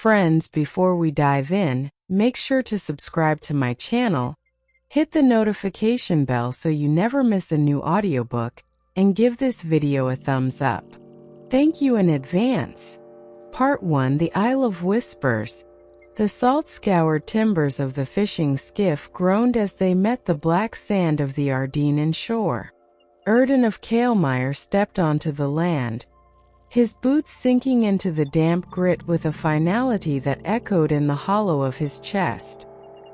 Friends, before we dive in, make sure to subscribe to my channel, hit the notification bell so you never miss a new audiobook, and give this video a thumbs up. Thank you in advance. Part 1: The Isle of Whispers. The salt-scoured timbers of the fishing skiff groaned as they met the black sand of the Ardenian shore. Erdin of Kaelmire stepped onto the land, his boots sinking into the damp grit with a finality that echoed in the hollow of his chest.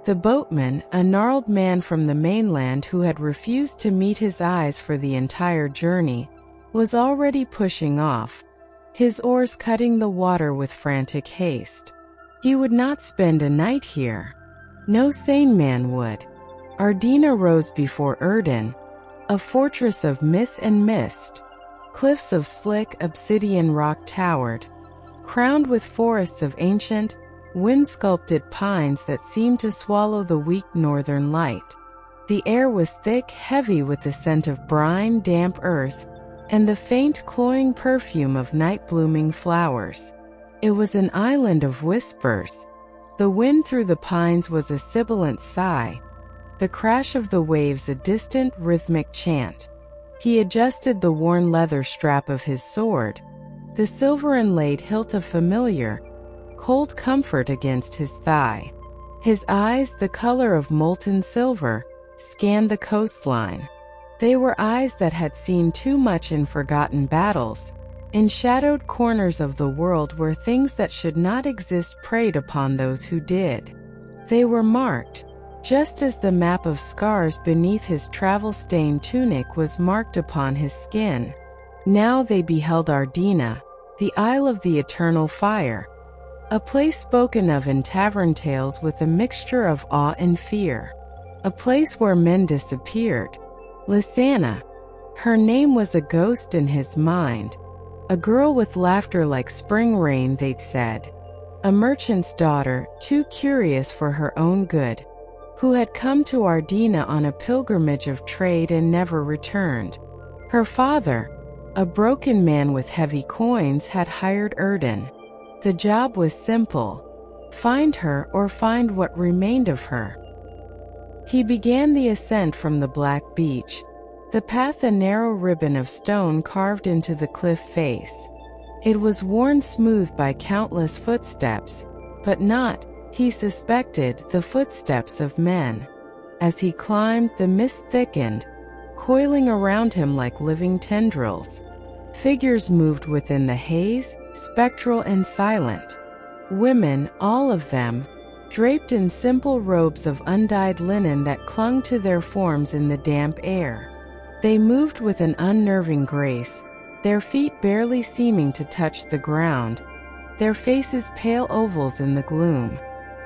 The boatman, a gnarled man from the mainland who had refused to meet his eyes for the entire journey, was already pushing off, his oars cutting the water with frantic haste. He would not spend a night here. No sane man would. Ardena rose before Erdin, a fortress of myth and mist. Cliffs of slick obsidian rock towered, crowned with forests of ancient, wind-sculpted pines that seemed to swallow the weak northern light. The air was thick, heavy with the scent of brine, damp earth, and the faint, cloying perfume of night-blooming flowers. It was an island of whispers. The wind through the pines was a sibilant sigh, the crash of the waves a distant, rhythmic chant. He adjusted the worn leather strap of his sword, the silver-inlaid hilt of familiar, cold comfort against his thigh. His eyes, the color of molten silver, scanned the coastline. They were eyes that had seen too much in forgotten battles, in shadowed corners of the world where things that should not exist preyed upon those who did. They were marked, just as the map of scars beneath his travel-stained tunic was marked upon his skin. Now they beheld Ardena, the Isle of the Eternal Fire, a place spoken of in tavern tales with a mixture of awe and fear, a place where men disappeared. Lysana, her name was a ghost in his mind, a girl with laughter like spring rain, they'd said, a merchant's daughter, too curious for her own good, who had come to Ardena on a pilgrimage of trade and never returned. Her father, a broken man with heavy coins, had hired Erdin. The job was simple: find her or find what remained of her. He began the ascent from the black beach, the path a narrow ribbon of stone carved into the cliff face. It was worn smooth by countless footsteps, but not, he suspected, the footsteps of men. As he climbed, the mist thickened, coiling around him like living tendrils. Figures moved within the haze, spectral and silent. Women, all of them, draped in simple robes of undyed linen that clung to their forms in the damp air. They moved with an unnerving grace, their feet barely seeming to touch the ground, their faces pale ovals in the gloom.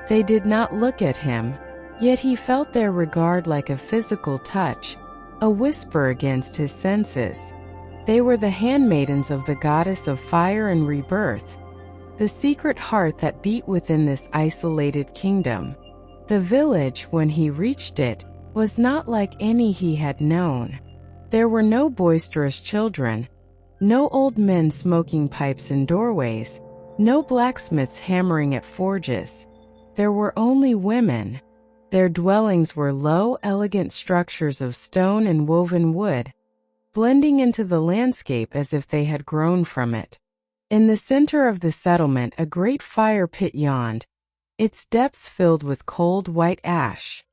They did not look at him, yet he felt their regard like a physical touch, a whisper against his senses. They were the handmaidens of the goddess of fire and rebirth, the secret heart that beat within this isolated kingdom. The village, when he reached it, was not like any he had known. There were no boisterous children, no old men smoking pipes in doorways, no blacksmiths hammering at forges. There were only women. Their dwellings were low, elegant structures of stone and woven wood, blending into the landscape as if they had grown from it. In the center of the settlement, a great fire pit yawned, its depths filled with cold white ash.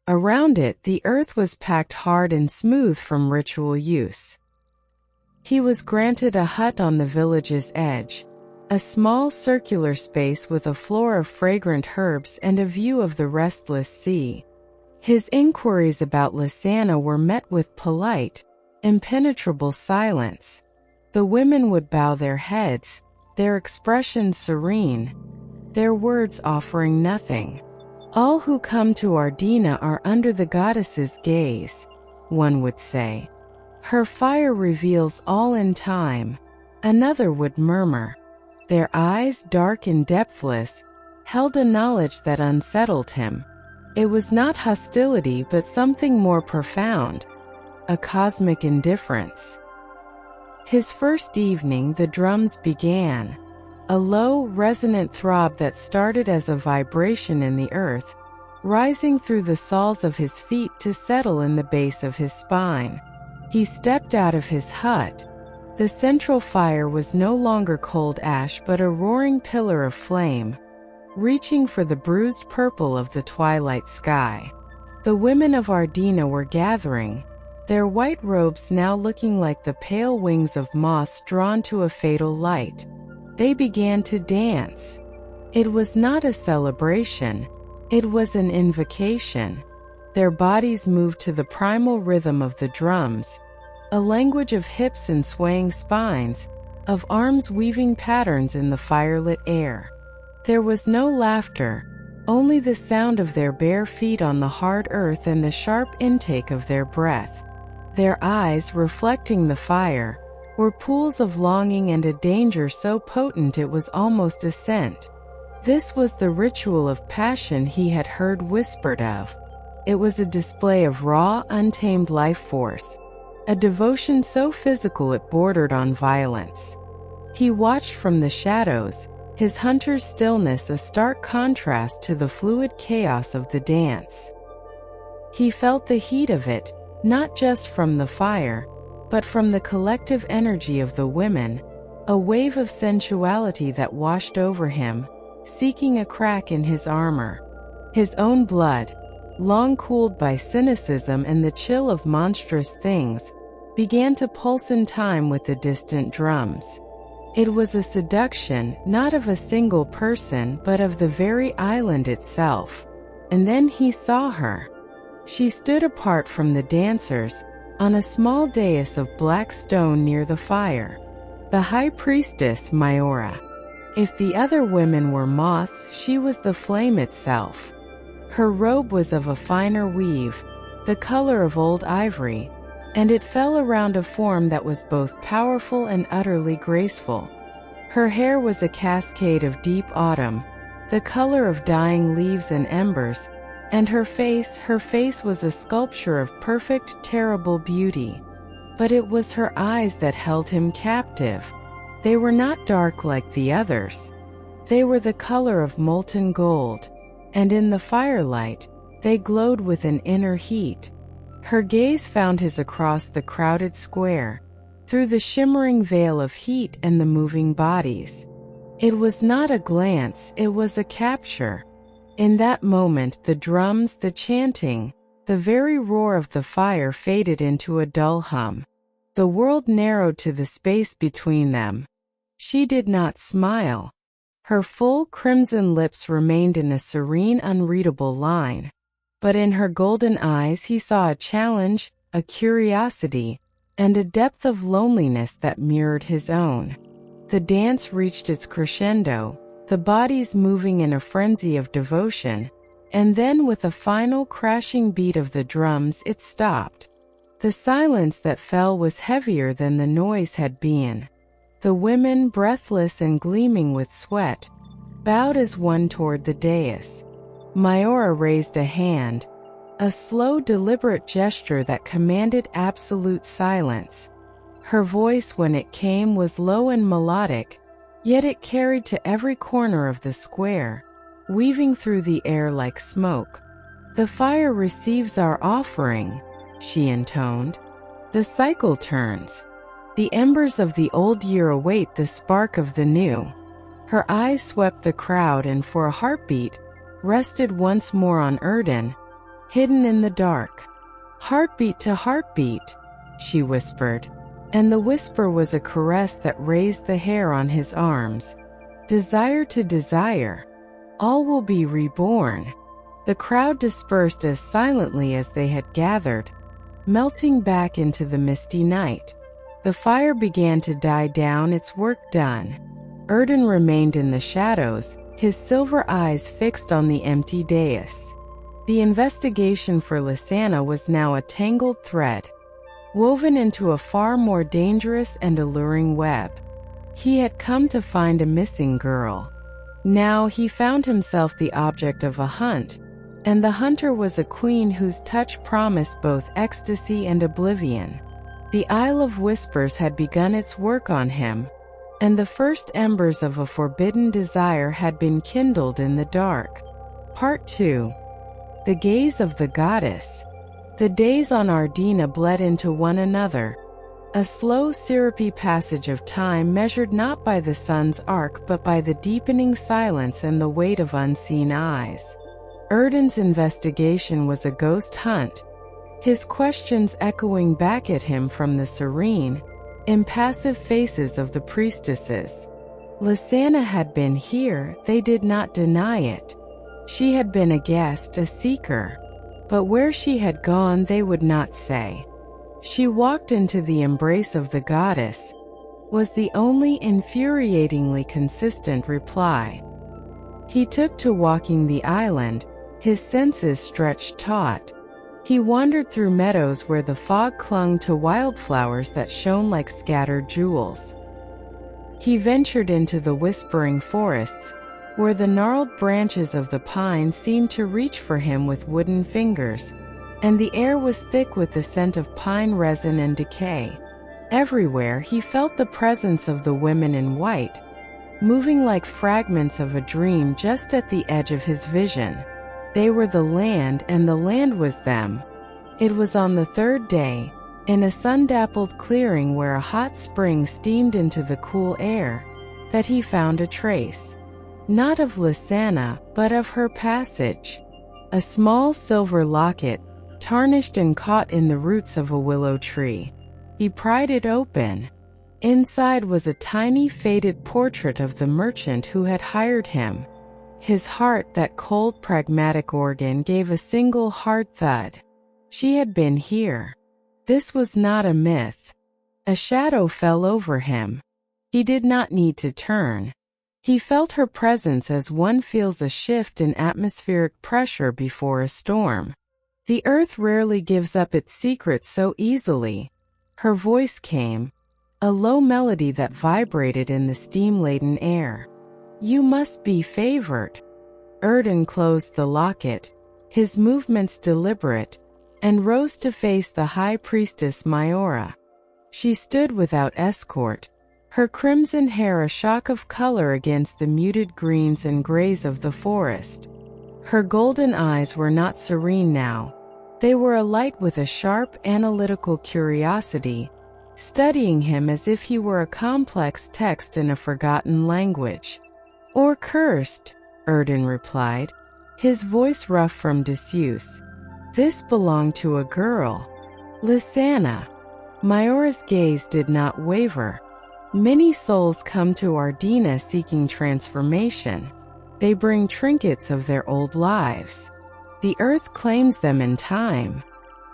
Around it, the earth was packed hard and smooth from ritual use. He was granted a hut on the village's edge, a small circular space with a floor of fragrant herbs and a view of the restless sea. His inquiries about Lysana were met with polite, impenetrable silence. The women would bow their heads, their expressions serene, their words offering nothing. All who come to Ardena are under the goddess's gaze, one would say. Her fire reveals all in time, another would murmur. Their eyes, dark and depthless, held a knowledge that unsettled him. It was not hostility but something more profound, a cosmic indifference. His first evening, the drums began. a low, resonant throb that started as a vibration in the earth, rising through the soles of his feet to settle in the base of his spine. He stepped out of his hut. The central fire was no longer cold ash but a roaring pillar of flame, reaching for the bruised purple of the twilight sky. The women of Ardena were gathering, their white robes now looking like the pale wings of moths drawn to a fatal light. They began to dance. It was not a celebration, it was an invocation. Their bodies moved to the primal rhythm of the drums, a language of hips and swaying spines, of arms weaving patterns in the firelit air. There was no laughter, only the sound of their bare feet on the hard earth and the sharp intake of their breath. Their eyes, reflecting the fire, were pools of longing and a danger so potent it was almost a scent. This was the ritual of passion he had heard whispered of. It was a display of raw, untamed life force, a devotion so physical it bordered on violence. He watched from the shadows, his hunter's stillness a stark contrast to the fluid chaos of the dance. He felt the heat of it, not just from the fire, but from the collective energy of the women, a wave of sensuality that washed over him, seeking a crack in his armor. His own blood, long cooled by cynicism and the chill of monstrous things, began to pulse in time with the distant drums. It was a seduction, not of a single person but of the very island itself. And then he saw her. She stood apart from the dancers, on a small dais of black stone near the fire. The High Priestess, Miora. If the other women were moths, she was the flame itself. Her robe was of a finer weave, the color of old ivory, and it fell around a form that was both powerful and utterly graceful. Her hair was a cascade of deep autumn, the color of dying leaves and embers, and her face was a sculpture of perfect, terrible beauty. But it was her eyes that held him captive. They were not dark like the others. They were the color of molten gold, and in the firelight, they glowed with an inner heat. Her gaze found his across the crowded square, through the shimmering veil of heat and the moving bodies. It was not a glance, it was a capture. In that moment, the drums, the chanting, the very roar of the fire faded into a dull hum. The world narrowed to the space between them. She did not smile. Her full crimson lips remained in a serene, unreadable line. But in her golden eyes he saw a challenge, a curiosity, and a depth of loneliness that mirrored his own. The dance reached its crescendo, the bodies moving in a frenzy of devotion, and then with a final crashing beat of the drums it stopped. The silence that fell was heavier than the noise had been. The women, breathless and gleaming with sweat, bowed as one toward the dais. Miora raised a hand, a slow, deliberate gesture that commanded absolute silence. Her voice, when it came, was low and melodic, yet it carried to every corner of the square, weaving through the air like smoke. "The fire receives our offering," she intoned. "The cycle turns. The embers of the old year await the spark of the new." Her eyes swept the crowd and for a heartbeat, rested once more on Erdin, hidden in the dark. "Heartbeat to heartbeat," she whispered, and the whisper was a caress that raised the hair on his arms. "Desire to desire. All will be reborn." The crowd dispersed as silently as they had gathered, melting back into the misty night. The fire began to die down, its work done. Erdin remained in the shadows, his silver eyes fixed on the empty dais. The investigation for Lysana was now a tangled thread, woven into a far more dangerous and alluring web. He had come to find a missing girl. Now he found himself the object of a hunt, and the hunter was a queen whose touch promised both ecstasy and oblivion. The Isle of Whispers had begun its work on him, and the first embers of a forbidden desire had been kindled in the dark. Part 2. The Gaze of the Goddess. The days on Ardena bled into one another, a slow, syrupy passage of time measured not by the sun's arc but by the deepening silence and the weight of unseen eyes. Erdin's investigation was a ghost hunt, his questions echoing back at him from the serene, impassive faces of the priestesses. Lysana had been here, they did not deny it. She had been a guest, a seeker. But where she had gone they would not say. She walked into the embrace of the goddess, was the only infuriatingly consistent reply. He took to walking the island, his senses stretched taut. He wandered through meadows where the fog clung to wildflowers that shone like scattered jewels. He ventured into the whispering forests, where the gnarled branches of the pine seemed to reach for him with wooden fingers, and the air was thick with the scent of pine resin and decay. Everywhere he felt the presence of the women in white, moving like fragments of a dream just at the edge of his vision. They were the land, and the land was them. It was on the third day, in a sun-dappled clearing where a hot spring steamed into the cool air, that he found a trace. Not of Lysana, but of her passage. A small silver locket, tarnished and caught in the roots of a willow tree. He pried it open. Inside was a tiny faded portrait of the merchant who had hired him. His heart, that cold pragmatic organ, gave a single hard thud. She had been here. This was not a myth. A shadow fell over him. He did not need to turn. He felt her presence as one feels a shift in atmospheric pressure before a storm. The earth rarely gives up its secrets so easily. Her voice came, a low melody that vibrated in the steam-laden air. You must be favored. Erdin closed the locket, his movements deliberate, and rose to face the High Priestess Miora. She stood without escort, her crimson hair a shock of color against the muted greens and grays of the forest. Her golden eyes were not serene now. They were alight with a sharp, analytical curiosity, studying him as if he were a complex text in a forgotten language. Or cursed, Erdin replied, his voice rough from disuse. This belonged to a girl. Lysana. Miora's gaze did not waver. Many souls come to Ardena seeking transformation. They bring trinkets of their old lives. The earth claims them in time.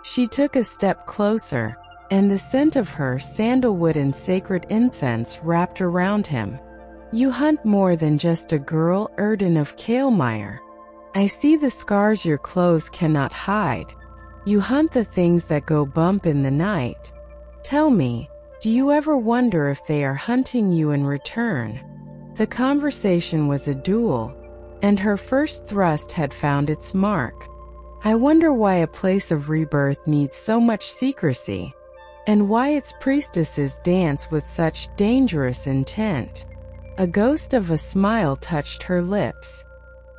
She took a step closer, and the scent of her sandalwood and sacred incense wrapped around him. You hunt more than just a girl, Erdin of Kaelmire. I see the scars your clothes cannot hide. You hunt the things that go bump in the night. Tell me, do you ever wonder if they are hunting you in return? The conversation was a duel, and her first thrust had found its mark. I wonder why a place of rebirth needs so much secrecy, and why its priestesses dance with such dangerous intent. A ghost of a smile touched her lips.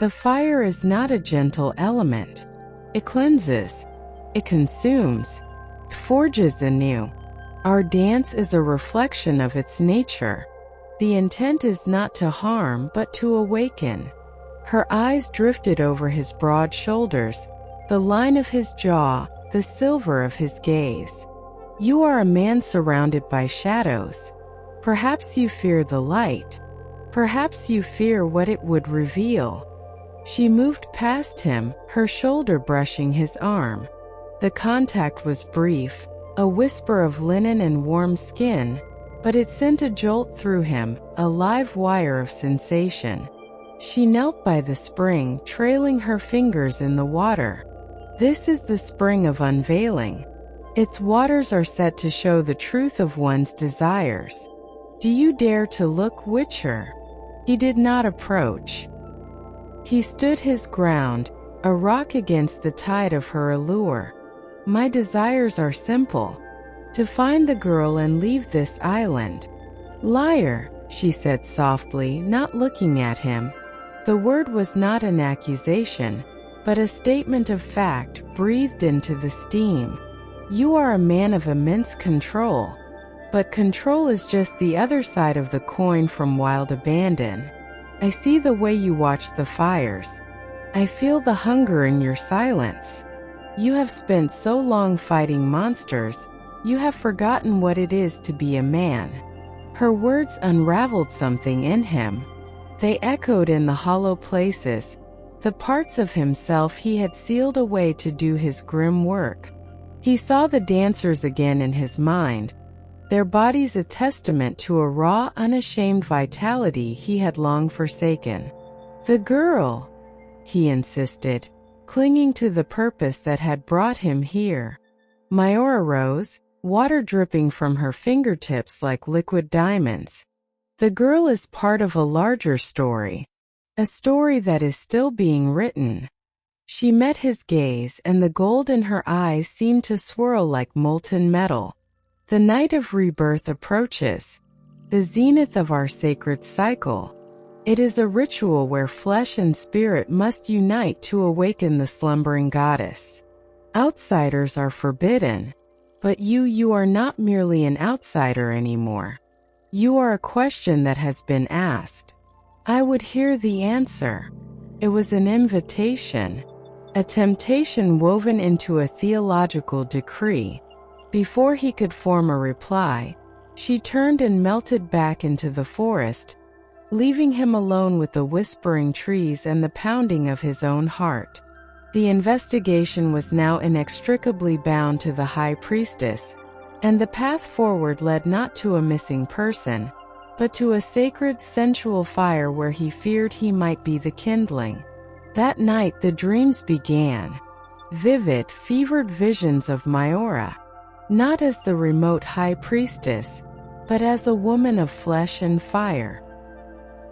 The fire is not a gentle element. It cleanses. It consumes. It forges anew. Our dance is a reflection of its nature. The intent is not to harm but to awaken. Her eyes drifted over his broad shoulders, the line of his jaw, the silver of his gaze. You are a man surrounded by shadows. Perhaps you fear the light. Perhaps you fear what it would reveal. She moved past him, her shoulder brushing his arm. The contact was brief, a whisper of linen and warm skin, but it sent a jolt through him, a live wire of sensation. She knelt by the spring, trailing her fingers in the water. This is the spring of unveiling. Its waters are set to show the truth of one's desires. Do you dare to look, Witcher? He did not approach. He stood his ground, a rock against the tide of her allure. My desires are simple. To find the girl and leave this island. Liar, she said softly, not looking at him. The word was not an accusation, but a statement of fact breathed into the steam. You are a man of immense control, but control is just the other side of the coin from wild abandon. I see the way you watch the fires. I feel the hunger in your silence. You have spent so long fighting monsters, you have forgotten what it is to be a man. Her words unraveled something in him. They echoed in the hollow places, the parts of himself he had sealed away to do his grim work. He saw the dancers again in his mind, their bodies a testament to a raw, unashamed vitality he had long forsaken. The girl, he insisted, clinging to the purpose that had brought him here. Miora rose, water dripping from her fingertips like liquid diamonds. The girl is part of a larger story, a story that is still being written. She met his gaze, and the gold in her eyes seemed to swirl like molten metal. The Night of Rebirth approaches, the zenith of our sacred cycle. It is a ritual where flesh and spirit must unite to awaken the slumbering goddess. Outsiders are forbidden, but you are not merely an outsider anymore. You are a question that has been asked. I would hear the answer. It was an invitation, a temptation woven into a theological decree. Before he could form a reply, she turned and melted back into the forest, leaving him alone with the whispering trees and the pounding of his own heart. The investigation was now inextricably bound to the High Priestess, and the path forward led not to a missing person, but to a sacred sensual fire where he feared he might be the kindling. That night the dreams began, vivid, fevered visions of Miora, not as the remote High Priestess, but as a woman of flesh and fire.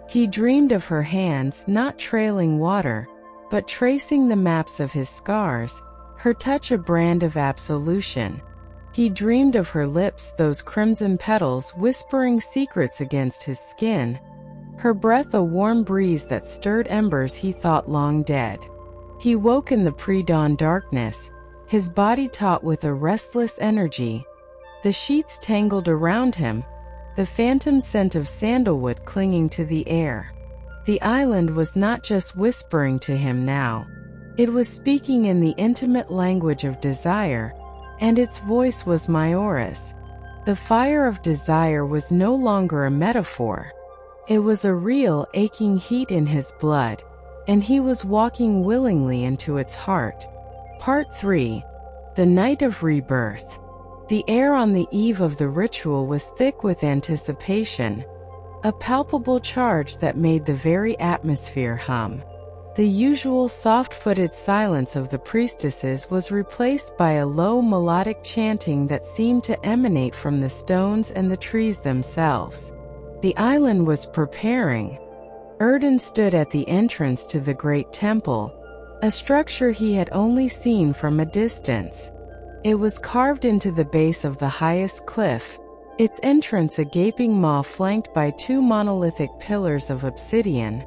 He dreamed of her hands not trailing water, but tracing the maps of his scars, her touch a brand of absolution. He dreamed of her lips, those crimson petals whispering secrets against his skin, her breath a warm breeze that stirred embers he thought long dead. He woke in the pre-dawn darkness, his body taut with a restless energy, the sheets tangled around him, the phantom scent of sandalwood clinging to the air. The island was not just whispering to him now. It was speaking in the intimate language of desire, and its voice was Miora's. The fire of desire was no longer a metaphor. It was a real, aching heat in his blood, and he was walking willingly into its heart. Part 3. The Night of Rebirth. The air on the eve of the ritual was thick with anticipation, a palpable charge that made the very atmosphere hum. The usual soft-footed silence of the priestesses was replaced by a low melodic chanting that seemed to emanate from the stones and the trees themselves. The island was preparing. Erdin stood at the entrance to the great temple, a structure he had only seen from a distance. It was carved into the base of the highest cliff, its entrance a gaping maw flanked by two monolithic pillars of obsidian,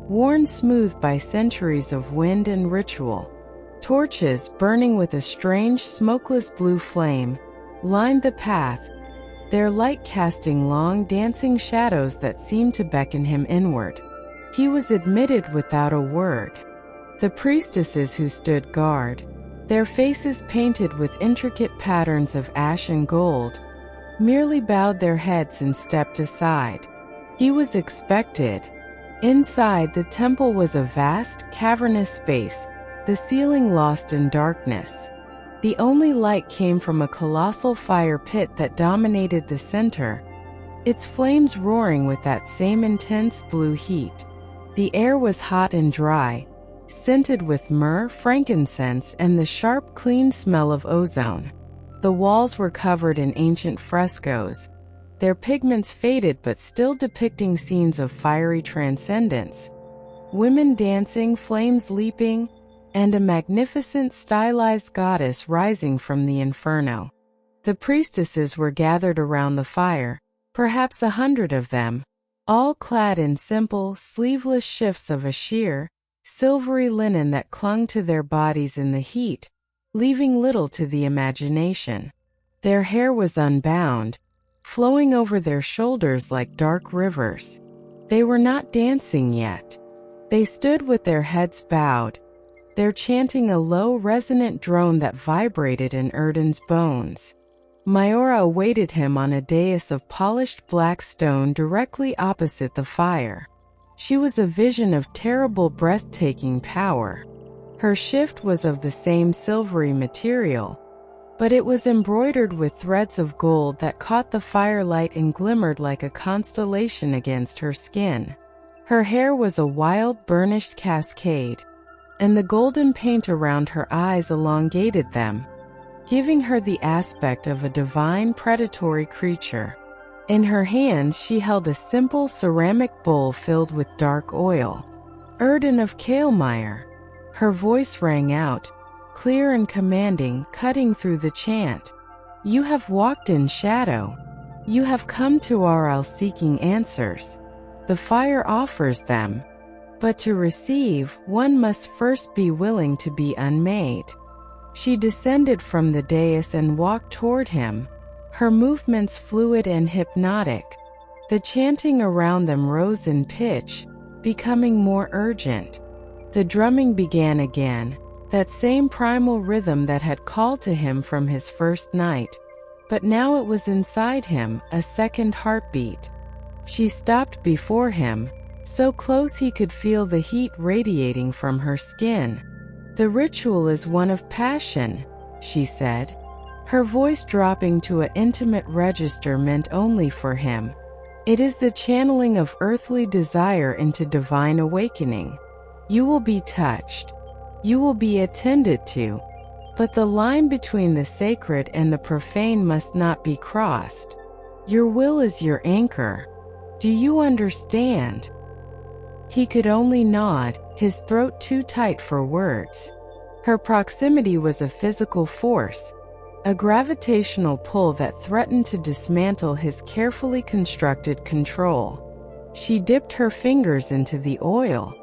worn smooth by centuries of wind and ritual. Torches, burning with a strange smokeless blue flame, lined the path, their light casting long dancing shadows that seemed to beckon him inward. He was admitted without a word. The priestesses who stood guard, their faces painted with intricate patterns of ash and gold, merely bowed their heads and stepped aside. He was expected. Inside, the temple was a vast, cavernous space, the ceiling lost in darkness. The only light came from a colossal fire pit that dominated the center, its flames roaring with that same intense blue heat. The air was hot and dry, scented with myrrh, frankincense, and the sharp, clean smell of ozone. The walls were covered in ancient frescoes, their pigments faded but still depicting scenes of fiery transcendence. Women dancing, flames leaping, and a magnificent stylized goddess rising from the inferno. The priestesses were gathered around the fire, perhaps 100 of them, all clad in simple, sleeveless shifts of a sheer, silvery linen that clung to their bodies in the heat, leaving little to the imagination. Their hair was unbound, flowing over their shoulders like dark rivers. They were not dancing yet. They stood with their heads bowed, their chanting a low, resonant drone that vibrated in Erdin's bones. Miora awaited him on a dais of polished black stone directly opposite the fire. She was a vision of terrible, breathtaking power. Her shift was of the same silvery material, but it was embroidered with threads of gold that caught the firelight and glimmered like a constellation against her skin. Her hair was a wild, burnished cascade, and the golden paint around her eyes elongated them, giving her the aspect of a divine predatory creature. In her hands she held a simple ceramic bowl filled with dark oil. Erdin of Kaelmire. Her voice rang out, clear and commanding, cutting through the chant. You have walked in shadow. You have come to Aral seeking answers. The fire offers them, but to receive, one must first be willing to be unmade. She descended from the dais and walked toward him, her movements fluid and hypnotic. The chanting around them rose in pitch, becoming more urgent. The drumming began again, that same primal rhythm that had called to him from his first night. But now it was inside him, a second heartbeat. She stopped before him, so close he could feel the heat radiating from her skin. The ritual is one of passion, she said, her voice dropping to an intimate register meant only for him. It is the channeling of earthly desire into divine awakening. You will be touched. You will be attended to. But the line between the sacred and the profane must not be crossed. Your will is your anchor. Do you understand? He could only nod, his throat too tight for words. Her proximity was a physical force, a gravitational pull that threatened to dismantle his carefully constructed control. She dipped her fingers into the oil.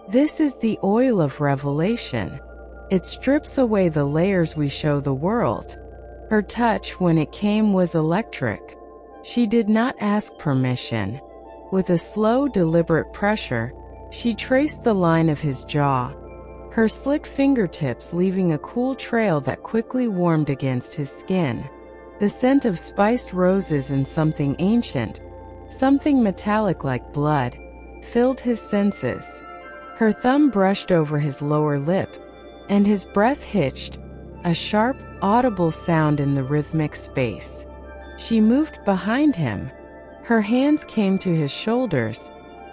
This is the oil of revelation. It strips away the layers we show the world. Her touch, when it came, was electric. She did not ask permission. With a slow, deliberate pressure, she traced the line of his jaw, her slick fingertips leaving a cool trail that quickly warmed against his skin. The scent of spiced roses and something ancient, something metallic like blood, filled his senses. Her thumb brushed over his lower lip, and his breath hitched, a sharp, audible sound in the rhythmic space. She moved behind him. Her hands came to his shoulders,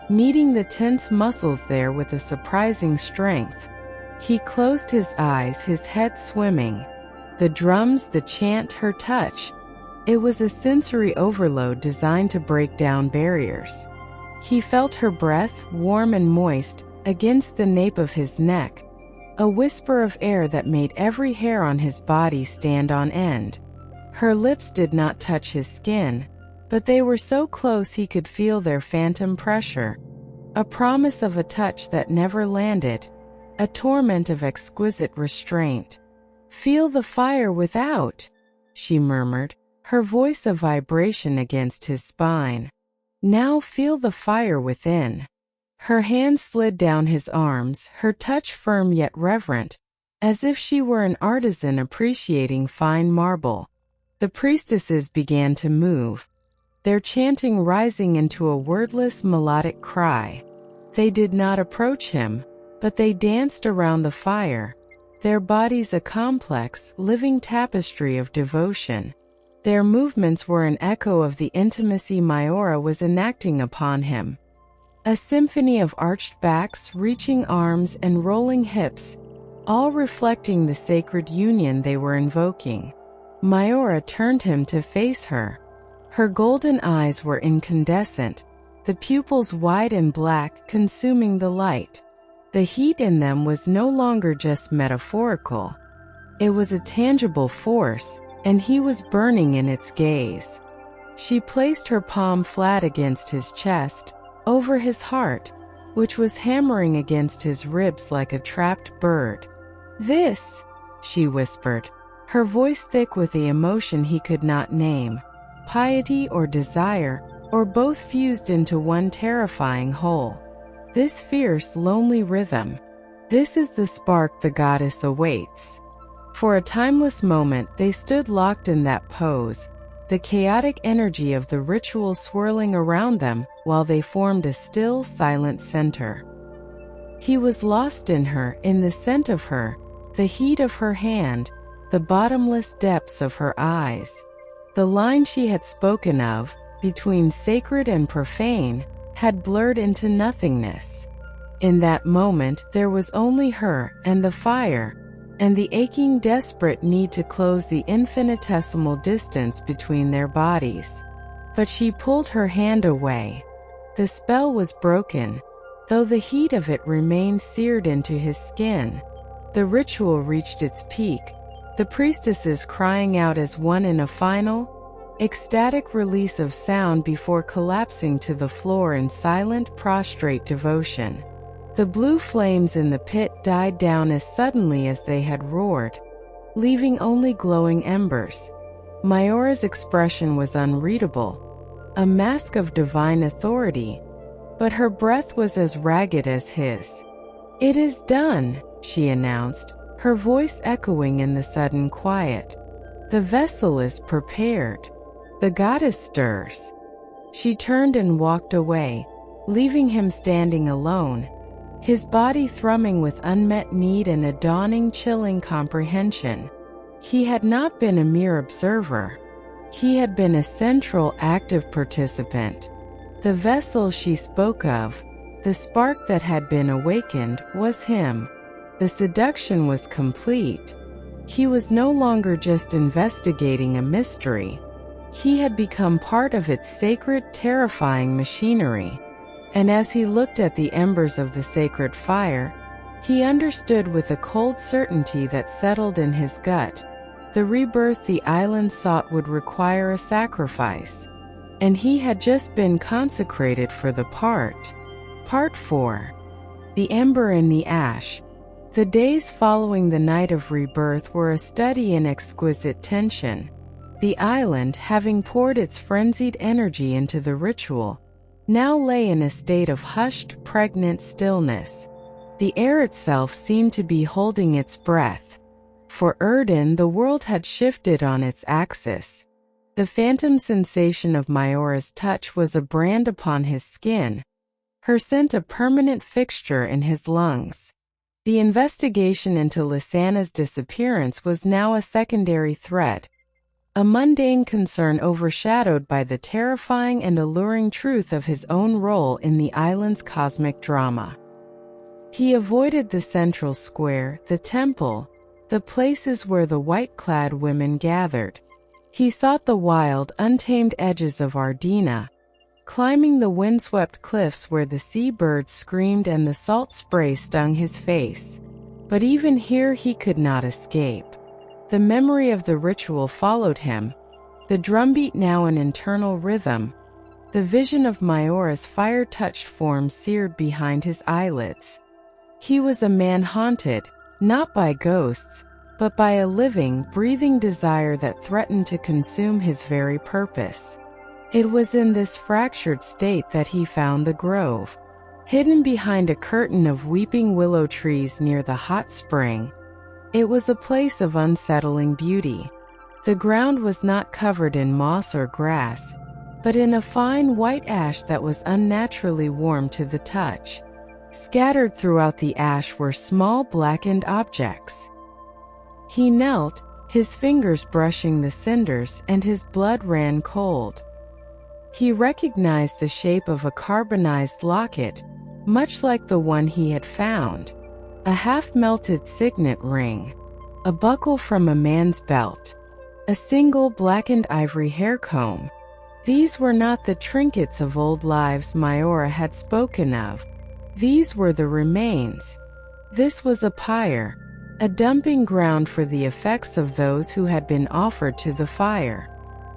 kneading the tense muscles there with a surprising strength. He closed his eyes, his head swimming. The drums, the chant, her touch. It was a sensory overload designed to break down barriers. He felt her breath, warm and moist, against the nape of his neck, a whisper of air that made every hair on his body stand on end. Her lips did not touch his skin, but they were so close he could feel their phantom pressure, a promise of a touch that never landed, a torment of exquisite restraint. "Feel the fire without," she murmured, her voice a vibration against his spine. "Now feel the fire within." Her hand slid down his arms, her touch firm yet reverent, as if she were an artisan appreciating fine marble. The priestesses began to move, their chanting rising into a wordless melodic cry. They did not approach him, but they danced around the fire, their bodies a complex, living tapestry of devotion. Their movements were an echo of the intimacy Miora was enacting upon him. A symphony of arched backs, reaching arms, and rolling hips, all reflecting the sacred union they were invoking. Miora turned him to face her. Her golden eyes were incandescent, the pupils wide and black, consuming the light. The heat in them was no longer just metaphorical. It was a tangible force, and he was burning in its gaze. She placed her palm flat against his chest, over his heart, which was hammering against his ribs like a trapped bird. "This," she whispered, her voice thick with the emotion he could not name, piety or desire, or both fused into one terrifying whole. "This fierce, lonely rhythm. This is the spark the goddess awaits." For a timeless moment they stood locked in that pose, the chaotic energy of the ritual swirling around them while they formed a still, silent center. He was lost in her, in the scent of her, the heat of her hand, the bottomless depths of her eyes. The line she had spoken of, between sacred and profane, had blurred into nothingness. In that moment there was only her and the fire, and the aching, desperate need to close the infinitesimal distance between their bodies. But she pulled her hand away. The spell was broken, though the heat of it remained seared into his skin. The ritual reached its peak, the priestesses crying out as one in a final, ecstatic release of sound before collapsing to the floor in silent, prostrate devotion. The blue flames in the pit died down as suddenly as they had roared, leaving only glowing embers. Miora's expression was unreadable, a mask of divine authority, but her breath was as ragged as his. "It is done," she announced, her voice echoing in the sudden quiet. "The vessel is prepared. The goddess stirs." She turned and walked away, leaving him standing alone, his body thrumming with unmet need and a dawning, chilling comprehension. He had not been a mere observer. He had been a central, active participant. The vessel she spoke of, the spark that had been awakened, was him. The seduction was complete. He was no longer just investigating a mystery. He had become part of its sacred, terrifying machinery. And as he looked at the embers of the sacred fire, he understood with a cold certainty that settled in his gut. The rebirth the island sought would require a sacrifice. And he had just been consecrated for the part. Part 4. The Ember in the Ash. The days following the Night of Rebirth were a study in exquisite tension. The island, having poured its frenzied energy into the ritual, now lay in a state of hushed, pregnant stillness. The air itself seemed to be holding its breath. For Erdin, the world had shifted on its axis. The phantom sensation of Miora's touch was a brand upon his skin, her scent a permanent fixture in his lungs. The investigation into Lysana's disappearance was now a secondary threat, a mundane concern overshadowed by the terrifying and alluring truth of his own role in the island's cosmic drama. He avoided the central square, the temple, the places where the white-clad women gathered. He sought the wild, untamed edges of Ardena, climbing the windswept cliffs where the seabirds screamed and the salt spray stung his face. But even here he could not escape. The memory of the ritual followed him, the drumbeat now an internal rhythm, the vision of Miora's fire-touched form seared behind his eyelids. He was a man haunted, not by ghosts, but by a living, breathing desire that threatened to consume his very purpose. It was in this fractured state that he found the grove, hidden behind a curtain of weeping willow trees near the hot spring. It was a place of unsettling beauty. The ground was not covered in moss or grass, but in a fine white ash that was unnaturally warm to the touch. Scattered throughout the ash were small blackened objects. He knelt, his fingers brushing the cinders, and his blood ran cold. He recognized the shape of a carbonized locket, much like the one he had found. A half-melted signet ring, a buckle from a man's belt, a single blackened ivory hair comb. These were not the trinkets of old lives Miora had spoken of. These were the remains. This was a pyre, a dumping ground for the effects of those who had been offered to the fire.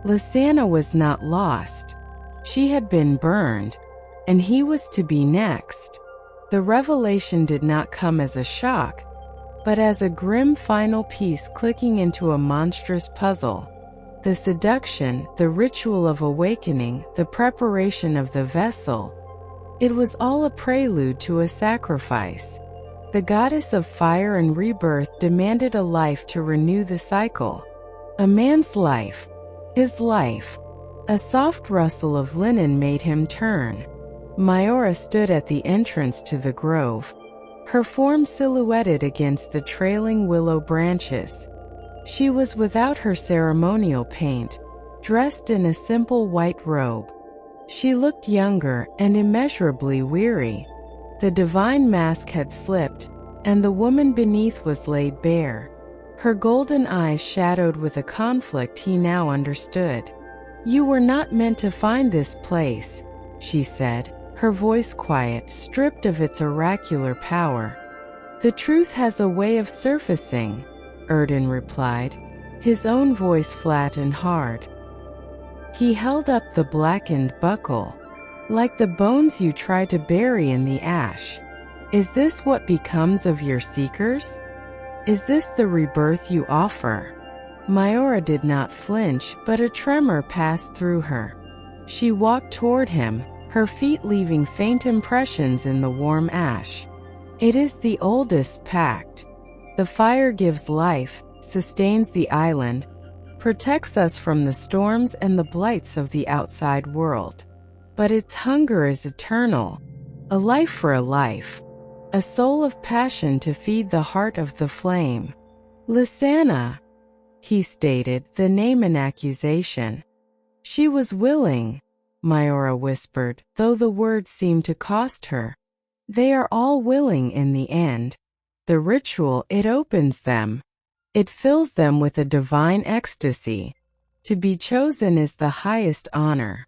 Lysana was not lost. She had been burned. and he was to be next. The revelation did not come as a shock, but as a grim final piece clicking into a monstrous puzzle. The seduction, the ritual of awakening, the preparation of the vessel. It was all a prelude to a sacrifice. The goddess of fire and rebirth demanded a life to renew the cycle. A man's life. His life. A soft rustle of linen made him turn. Miora stood at the entrance to the grove, her form silhouetted against the trailing willow branches. She was without her ceremonial paint, dressed in a simple white robe. She looked younger and immeasurably weary. The divine mask had slipped, and the woman beneath was laid bare. Her golden eyes shadowed with a conflict he now understood. "You were not meant to find this place," she said, her voice quiet, stripped of its oracular power. "The truth has a way of surfacing," Erdin replied, his own voice flat and hard. He held up the blackened buckle. "Like the bones you try to bury in the ash. Is this what becomes of your seekers? Is this the rebirth you offer?" Miora did not flinch, but a tremor passed through her. She walked toward him, her feet leaving faint impressions in the warm ash. "It is the oldest pact. The fire gives life, sustains the island, protects us from the storms and the blights of the outside world. But its hunger is eternal, a life for a life, a soul of passion to feed the heart of the flame." "Lysana," he stated, the name in accusation. "She was willing," Miora whispered, though the words seemed to cost her. "They are all willing in the end. The ritual, it opens them. It fills them with a divine ecstasy. To be chosen is the highest honor.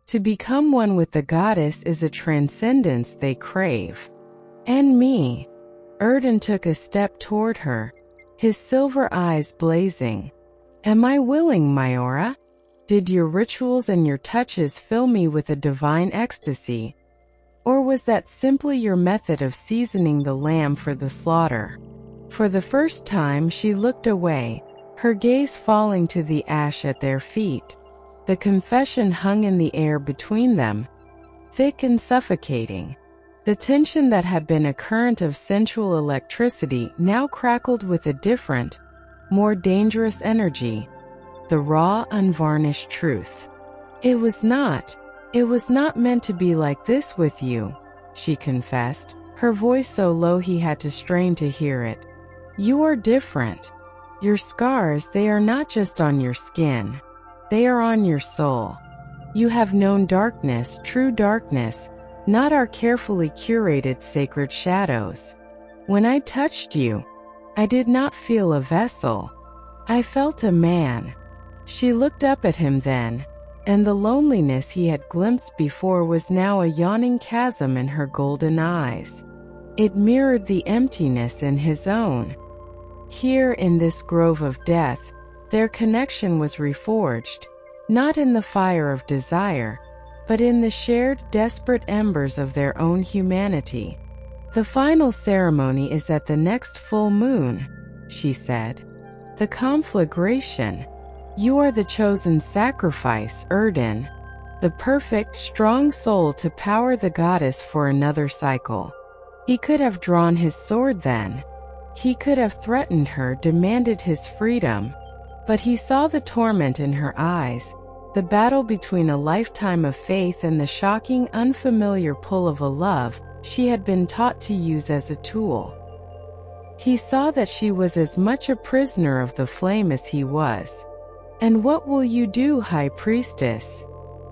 To become one with the goddess is a transcendence they crave. And me." Erdin took a step toward her, his silver eyes blazing. "Am I willing, Miora? Did your rituals and your touches fill me with a divine ecstasy? Or was that simply your method of seasoning the lamb for the slaughter?" For the first time she looked away, her gaze falling to the ash at their feet. The confession hung in the air between them, thick and suffocating. The tension that had been a current of sensual electricity now crackled with a different, more dangerous energy. The raw, unvarnished truth. It was not meant to be like this with you," she confessed, her voice so low he had to strain to hear it. "You are different. Your scars, they are not just on your skin. They are on your soul. You have known darkness, true darkness, not our carefully curated sacred shadows. When I touched you, I did not feel a vessel. I felt a man." She looked up at him then, and the loneliness he had glimpsed before was now a yawning chasm in her golden eyes. It mirrored the emptiness in his own. Here in this grove of death, their connection was reforged, not in the fire of desire, but in the shared, desperate embers of their own humanity. "The final ceremony is at the next full moon," she said. "The conflagration. You are the chosen sacrifice, Erdin. The perfect, strong soul to power the goddess for another cycle." He could have drawn his sword then. He could have threatened her, demanded his freedom. But he saw the torment in her eyes, the battle between a lifetime of faith and the shocking, unfamiliar pull of a love she had been taught to use as a tool. He saw that she was as much a prisoner of the flame as he was. "And what will you do, High Priestess?"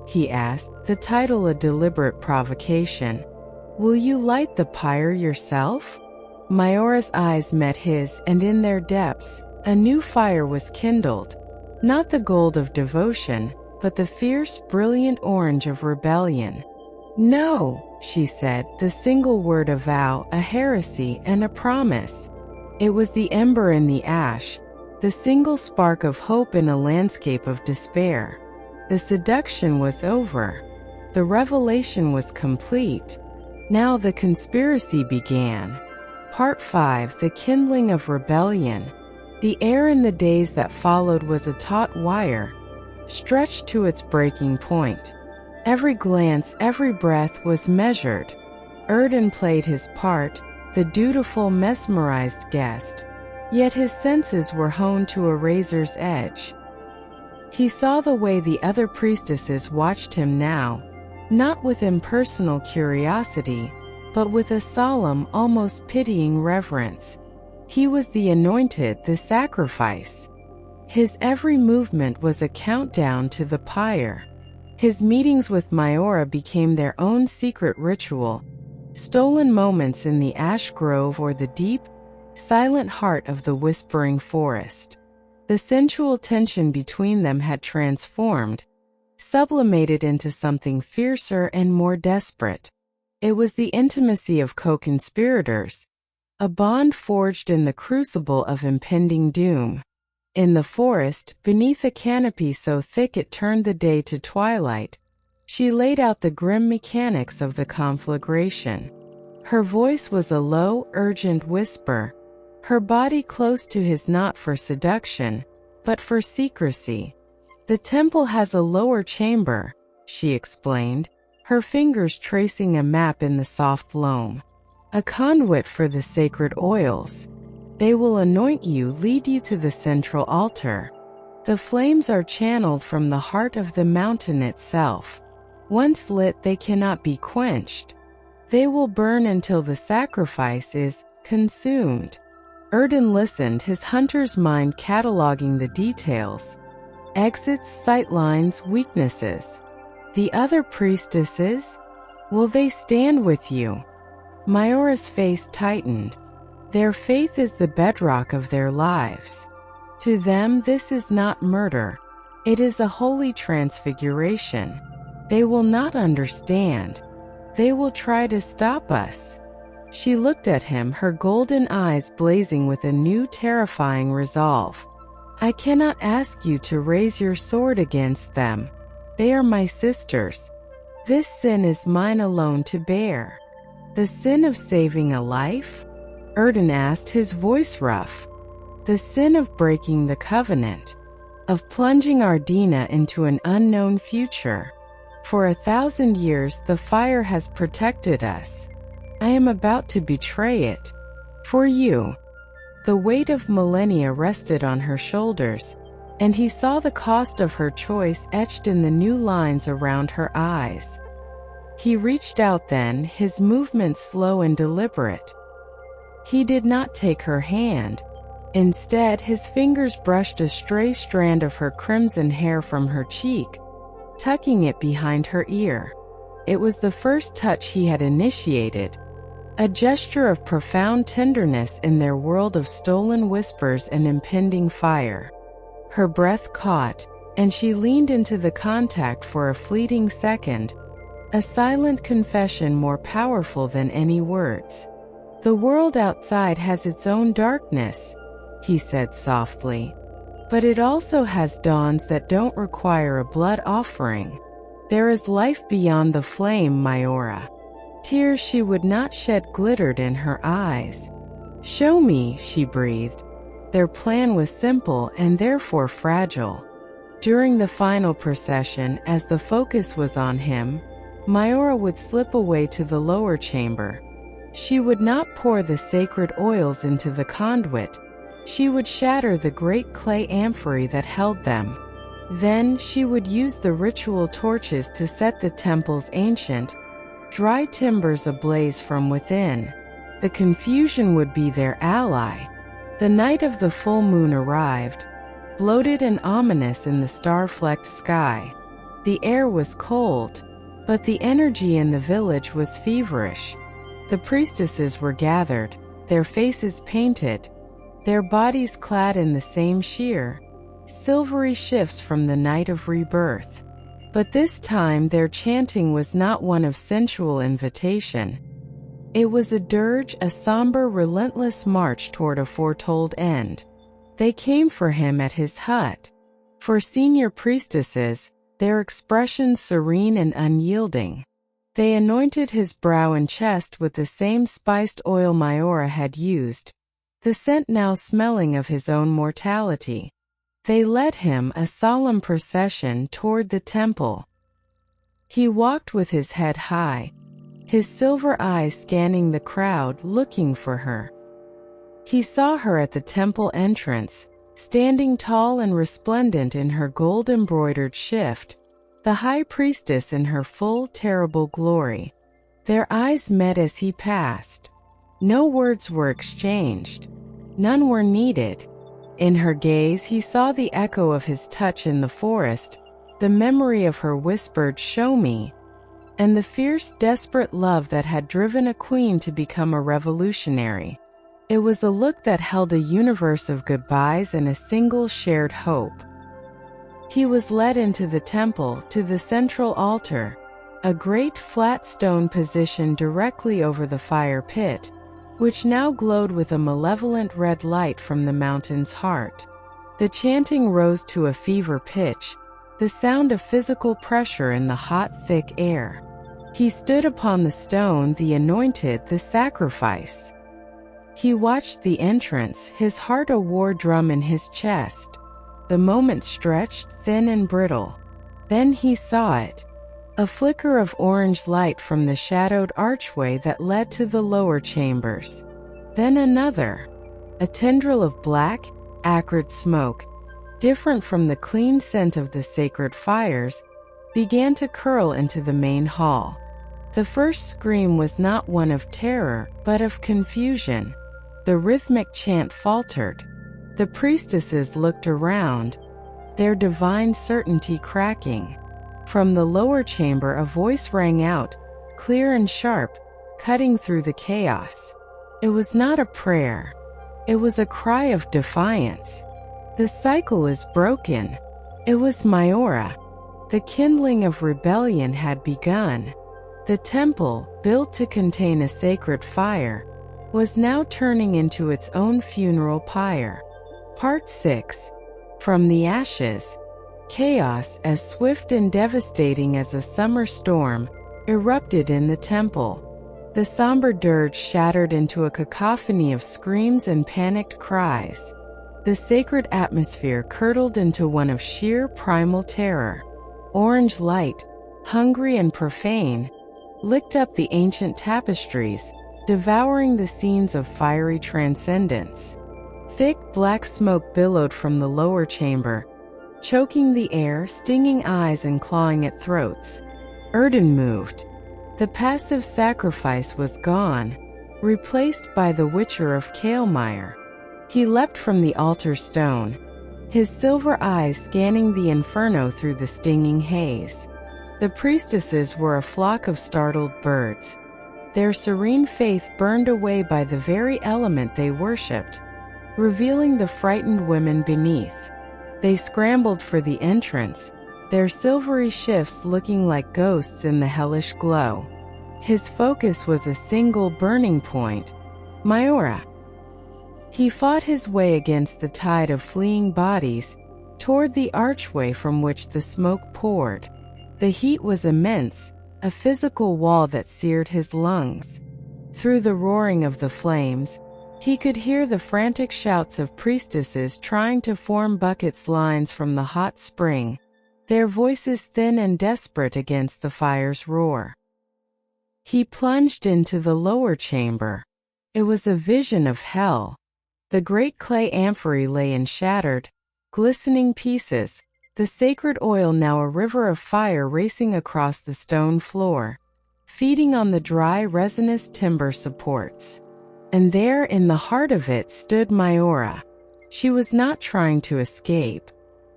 he asked, the title a deliberate provocation. "Will you light the pyre yourself?" Miora's eyes met his, and in their depths, a new fire was kindled. Not the gold of devotion, but the fierce, brilliant orange of rebellion. "No," she said, the single word a vow, a heresy, and a promise. It was the ember in the ash, the single spark of hope in a landscape of despair. The seduction was over. The revelation was complete. Now the conspiracy began. Part 5: The Kindling of Rebellion. The air in the days that followed was a taut wire, stretched to its breaking point. Every glance, every breath was measured. Erdin played his part, the dutiful, mesmerized guest. Yet his senses were honed to a razor's edge. He saw the way the other priestesses watched him now, not with impersonal curiosity, but with a solemn, almost pitying reverence. He was the anointed, the sacrifice. His every movement was a countdown to the pyre. His meetings with Miora became their own secret ritual, stolen moments in the ash grove or the deep, silent heart of the whispering forest. The sensual tension between them had transformed, sublimated into something fiercer and more desperate. It was the intimacy of co-conspirators, a bond forged in the crucible of impending doom. In the forest, beneath a canopy so thick it turned the day to twilight, she laid out the grim mechanics of the conflagration. Her voice was a low, urgent whisper, her body close to his, not for seduction, but for secrecy. "The temple has a lower chamber," she explained, her fingers tracing a map in the soft loam. "A conduit for the sacred oils. They will anoint you, lead you to the central altar. The flames are channeled from the heart of the mountain itself. Once lit, they cannot be quenched. They will burn until the sacrifice is consumed." Erdin listened, his hunter's mind cataloging the details. Exits, sightlines, weaknesses. "The other priestesses? Will they stand with you?" Miora's face tightened. "Their faith is the bedrock of their lives. To them, this is not murder. It is a holy transfiguration. They will not understand. They will try to stop us." She looked at him, her golden eyes blazing with a new terrifying resolve. "I cannot ask you to raise your sword against them. They are my sisters. This sin is mine alone to bear." "The sin of saving a life?" Erdin asked, his voice rough. "The sin of breaking the covenant, of plunging Ardena into an unknown future. For 1,000 years the fire has protected us. I am about to betray it. For you." The weight of millennia rested on her shoulders, and he saw the cost of her choice etched in the new lines around her eyes. He reached out then, his movement slow and deliberate. He did not take her hand. Instead, his fingers brushed a stray strand of her crimson hair from her cheek, tucking it behind her ear. It was the first touch he had initiated, a gesture of profound tenderness in their world of stolen whispers and impending fire. Her breath caught, and she leaned into the contact for a fleeting second, a silent confession more powerful than any words. "The world outside has its own darkness," he said softly. "But it also has dawns that don't require a blood offering. There is life beyond the flame, Miora." Tears she would not shed glittered in her eyes. "Show me," she breathed. Their plan was simple and therefore fragile. During the final procession, as the focus was on him, Miora would slip away to the lower chamber. She would not pour the sacred oils into the conduit. She would shatter the great clay amphory that held them. Then she would use the ritual torches to set the temple's ancient, dry timbers ablaze from within. The confusion would be their ally. The night of the full moon arrived, bloated and ominous in the star-flecked sky. The air was cold, but the energy in the village was feverish. The priestesses were gathered, their faces painted, their bodies clad in the same sheer, silvery shifts from the Night of Rebirth. But this time their chanting was not one of sensual invitation. It was a dirge, a somber, relentless march toward a foretold end. They came for him at his hut. For senior priestesses, their expressions serene and unyielding. They anointed his brow and chest with the same spiced oil Miora had used, the scent now smelling of his own mortality. They led him a solemn procession toward the temple. He walked with his head high, his silver eyes scanning the crowd looking for her. He saw her at the temple entrance, standing tall and resplendent in her gold-embroidered shift, the High Priestess in her full, terrible glory. Their eyes met as he passed. No words were exchanged. None were needed. In her gaze he saw the echo of his touch in the forest, the memory of her whispered "show me," and the fierce, desperate love that had driven a queen to become a revolutionary. It was a look that held a universe of goodbyes and a single shared hope. He was led into the temple, to the central altar, a great flat stone positioned directly over the fire pit, which now glowed with a malevolent red light from the mountain's heart. The chanting rose to a fever pitch, the sound of physical pressure in the hot, thick air. He stood upon the stone, the anointed, the sacrifice. He watched the entrance, his heart a war drum in his chest. The moment stretched, thin and brittle. Then he saw it. A flicker of orange light from the shadowed archway that led to the lower chambers. Then another. A tendril of black, acrid smoke, different from the clean scent of the sacred fires, began to curl into the main hall. The first scream was not one of terror, but of confusion. The rhythmic chant faltered. The priestesses looked around, their divine certainty cracking. From the lower chamber a voice rang out, clear and sharp, cutting through the chaos. It was not a prayer. It was a cry of defiance. The cycle is broken. It was Miora. The kindling of rebellion had begun. The temple, built to contain a sacred fire, was now turning into its own funeral pyre. Part 6. From the Ashes. Chaos, as swift and devastating as a summer storm, erupted in the temple. The somber dirge shattered into a cacophony of screams and panicked cries. The sacred atmosphere curdled into one of sheer primal terror. Orange light, hungry and profane, licked up the ancient tapestries, devouring the scenes of fiery transcendence. Thick black smoke billowed from the lower chamber, choking the air, stinging eyes and clawing at throats. Erdin moved. The passive sacrifice was gone, replaced by the Witcher of Kaelmire. He leapt from the altar stone, his silver eyes scanning the inferno through the stinging haze. The priestesses were a flock of startled birds, their serene faith burned away by the very element they worshipped, revealing the frightened women beneath. They scrambled for the entrance, their silvery shifts looking like ghosts in the hellish glow. His focus was a single burning point, Miora. He fought his way against the tide of fleeing bodies, toward the archway from which the smoke poured. The heat was immense, a physical wall that seared his lungs. Through the roaring of the flames, he could hear the frantic shouts of priestesses trying to form buckets lines from the hot spring, their voices thin and desperate against the fire's roar. He plunged into the lower chamber. It was a vision of hell. The great clay amphory lay in shattered, glistening pieces, the sacred oil now a river of fire racing across the stone floor, feeding on the dry, resinous timber supports. And there, in the heart of it, stood Miora. She was not trying to escape.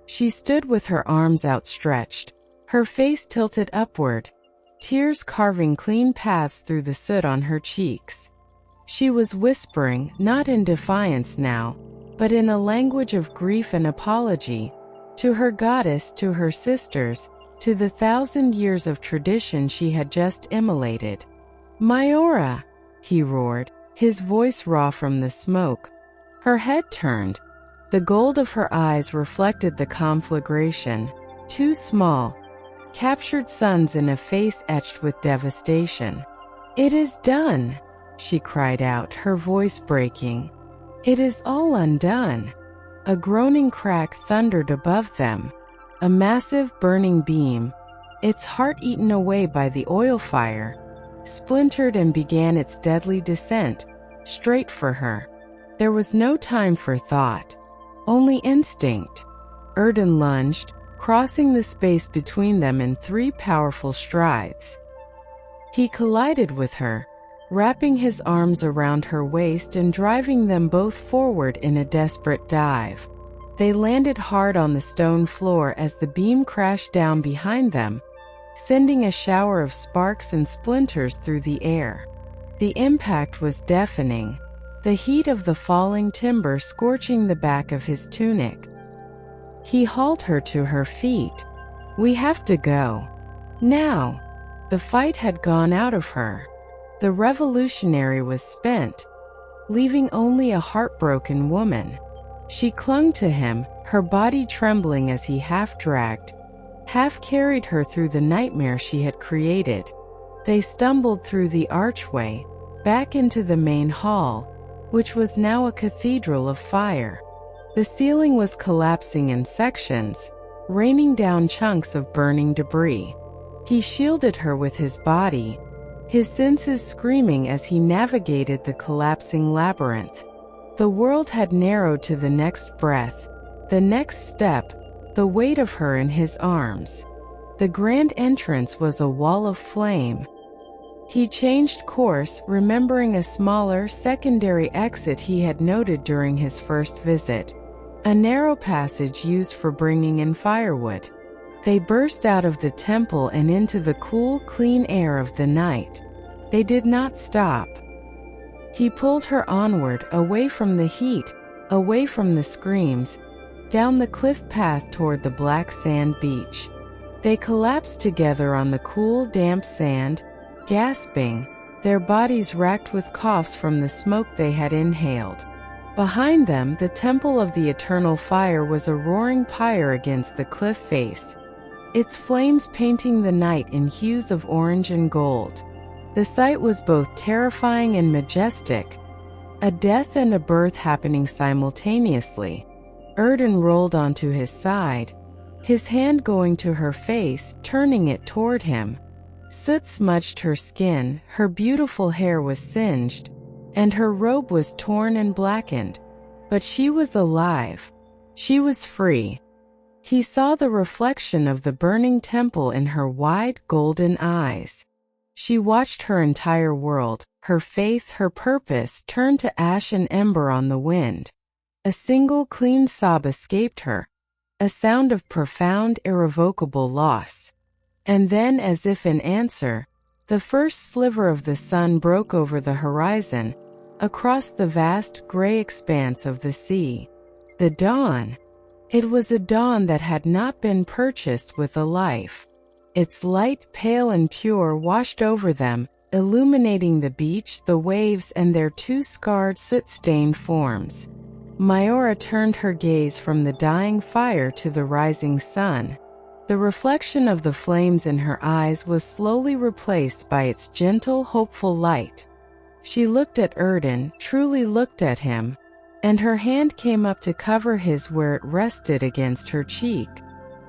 She stood with her arms outstretched, her face tilted upward, tears carving clean paths through the soot on her cheeks. She was whispering, not in defiance now, but in a language of grief and apology, to her goddess, to her sisters, to the 1,000 years of tradition she had just immolated. "Miora!" he roared, his voice raw from the smoke. Her head turned. The gold of her eyes reflected the conflagration, too small, captured suns in a face etched with devastation. "It is done," she cried out, her voice breaking. "It is all undone." A groaning crack thundered above them. A massive burning beam, its heart eaten away by the oil fire, splintered and began its deadly descent, straight for her. There was no time for thought, only instinct. Erdin lunged, crossing the space between them in 3 powerful strides. He collided with her, wrapping his arms around her waist and driving them both forward in a desperate dive. They landed hard on the stone floor as the beam crashed down behind them, sending a shower of sparks and splinters through the air. The impact was deafening, the heat of the falling timber scorching the back of his tunic. He hauled her to her feet. "We have to go. Now." The fight had gone out of her. The revolutionary was spent, leaving only a heartbroken woman. She clung to him, her body trembling as he half-dragged, half-carried her through the nightmare she had created. They stumbled through the archway, back into the main hall, which was now a cathedral of fire. The ceiling was collapsing in sections, raining down chunks of burning debris. He shielded her with his body, his senses screaming as he navigated the collapsing labyrinth. The world had narrowed to the next breath, the next step, the weight of her in his arms. The grand entrance was a wall of flame. He changed course, remembering a smaller, secondary exit he had noted during his first visit, a narrow passage used for bringing in firewood. They burst out of the temple and into the cool, clean air of the night. They did not stop. He pulled her onward, away from the heat, away from the screams, down the cliff path toward the black sand beach. They collapsed together on the cool, damp sand, gasping, their bodies racked with coughs from the smoke they had inhaled. Behind them, the Temple of the Eternal Fire was a roaring pyre against the cliff face, its flames painting the night in hues of orange and gold. The sight was both terrifying and majestic, a death and a birth happening simultaneously. Erdin rolled onto his side, his hand going to her face, turning it toward him. Soot smudged her skin, her beautiful hair was singed, and her robe was torn and blackened. But she was alive. She was free. He saw the reflection of the burning temple in her wide, golden eyes. She watched her entire world, her faith, her purpose, turn to ash and ember on the wind. A single clean sob escaped her, a sound of profound, irrevocable loss. And then, as if in answer, the first sliver of the sun broke over the horizon, across the vast, gray expanse of the sea. The dawn. It was a dawn that had not been purchased with a life. Its light, pale and pure, washed over them, illuminating the beach, the waves, and their 2 scarred, soot-stained forms. Miora turned her gaze from the dying fire to the rising sun. The reflection of the flames in her eyes was slowly replaced by its gentle, hopeful light. She looked at Erdin, truly looked at him, and her hand came up to cover his where it rested against her cheek.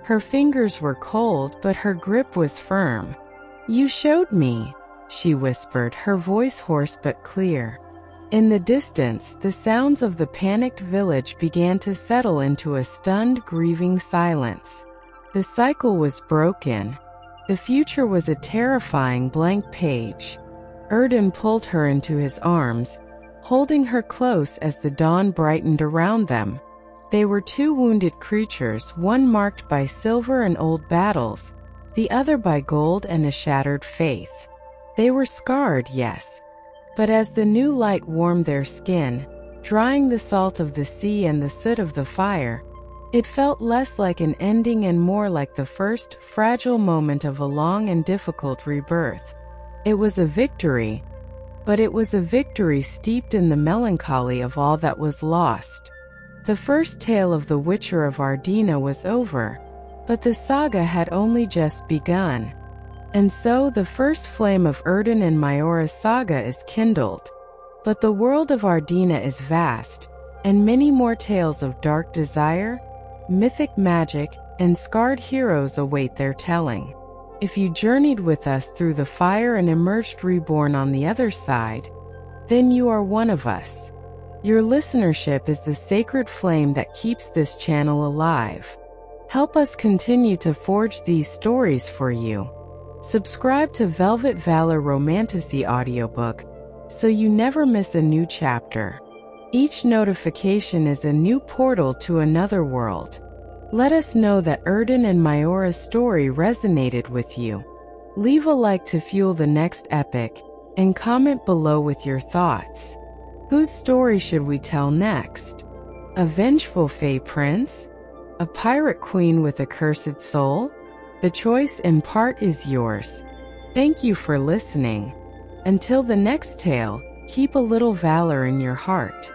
Her fingers were cold, but her grip was firm. "You showed me," she whispered, her voice hoarse but clear. In the distance, the sounds of the panicked village began to settle into a stunned, grieving silence. The cycle was broken. The future was a terrifying blank page. Erdin pulled her into his arms, holding her close as the dawn brightened around them. They were 2 wounded creatures, one marked by silver and old battles, the other by gold and a shattered faith. They were scarred, yes, but as the new light warmed their skin, drying the salt of the sea and the soot of the fire, it felt less like an ending and more like the first, fragile moment of a long and difficult rebirth. It was a victory, but it was a victory steeped in the melancholy of all that was lost. The first tale of the Witcher of Ardena was over. But the saga had only just begun. And so the first flame of Erdin and Miora's saga is kindled. But the world of Ardena is vast, and many more tales of dark desire, mythic magic, and scarred heroes await their telling. If you journeyed with us through the fire and emerged reborn on the other side, then you are one of us. Your listenership is the sacred flame that keeps this channel alive. Help us continue to forge these stories for you. Subscribe to Velvet Valor Romantasy Audiobook so you never miss a new chapter. Each notification is a new portal to another world. Let us know that Erdin and Miora's story resonated with you. Leave a like to fuel the next epic, and comment below with your thoughts. Whose story should we tell next? A vengeful Fey prince? A pirate queen with a cursed soul? The choice in part is yours. Thank you for listening. Until the next tale, keep a little valor in your heart.